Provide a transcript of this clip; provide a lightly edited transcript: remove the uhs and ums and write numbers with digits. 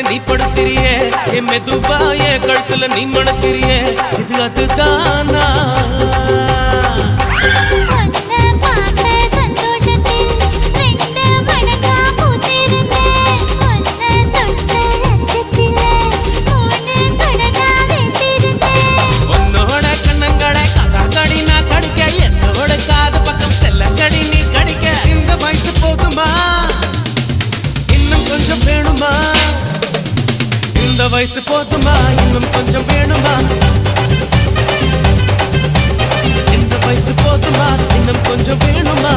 மேல நீ படுத்திரியே என் மெதுவா என் கழுத்துல நீ மணத்திரியே இது அதுதானா வயசு போதுமா இன்னும் கொஞ்சம் வேணுமா இந்த வயசு போதுமா இன்னும் கொஞ்சம் வேணுமா